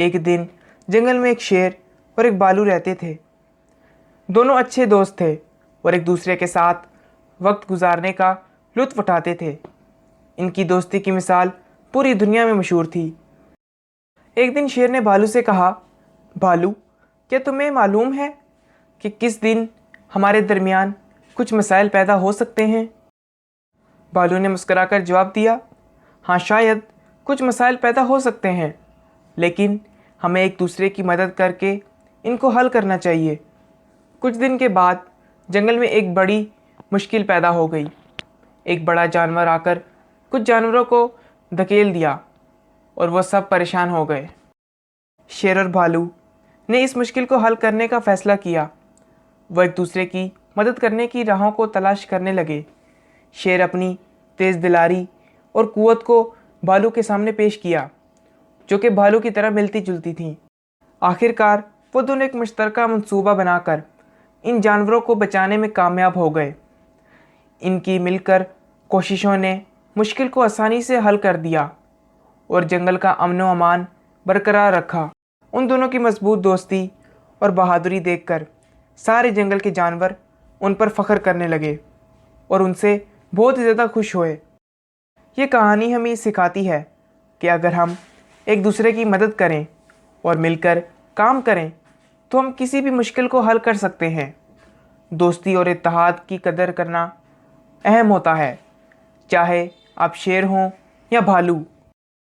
ایک دن جنگل میں ایک شیر اور ایک بھالو رہتے تھے۔ دونوں اچھے دوست تھے اور ایک دوسرے کے ساتھ وقت گزارنے کا لطف اٹھاتے تھے۔ ان کی دوستی کی مثال پوری دنیا میں مشہور تھی۔ ایک دن شیر نے بھالو سے کہا، بھالو، کیا تمہیں معلوم ہے کہ کس دن ہمارے درمیان کچھ مسائل پیدا ہو سکتے ہیں؟ بھالو نے مسکرا کر جواب دیا، ہاں، شاید کچھ مسائل پیدا ہو سکتے ہیں، لیکن ہمیں ایک دوسرے کی مدد کر کے ان کو حل کرنا چاہیے۔ کچھ دن کے بعد جنگل میں ایک بڑی مشکل پیدا ہو گئی۔ ایک بڑا جانور آ کر کچھ جانوروں کو دھکیل دیا اور وہ سب پریشان ہو گئے۔ شیر اور بھالو نے اس مشکل کو حل کرنے کا فیصلہ کیا۔ وہ ایک دوسرے کی مدد کرنے کی راہوں کو تلاش کرنے لگے۔ شیر اپنی تیز دلاری اور قوت کو بھالو کے سامنے پیش کیا، جو کہ بھالو کی طرح ملتی جلتی تھیں۔ آخر کار وہ دونوں ایک مشترکہ منصوبہ بنا کر ان جانوروں کو بچانے میں کامیاب ہو گئے۔ ان کی مل کر کوششوں نے مشکل کو آسانی سے حل کر دیا اور جنگل کا امن و امان برقرار رکھا۔ ان دونوں کی مضبوط دوستی اور بہادری دیکھ کر سارے جنگل کے جانور ان پر فخر کرنے لگے اور ان سے بہت زیادہ خوش ہوئے۔ یہ کہانی ہمیں سکھاتی ہے کہ اگر ہم ایک دوسرے کی مدد کریں اور مل کر کام کریں تو ہم کسی بھی مشکل کو حل کر سکتے ہیں۔ دوستی اور اتحاد کی قدر کرنا اہم ہوتا ہے، چاہے آپ شیر ہوں یا بھالو۔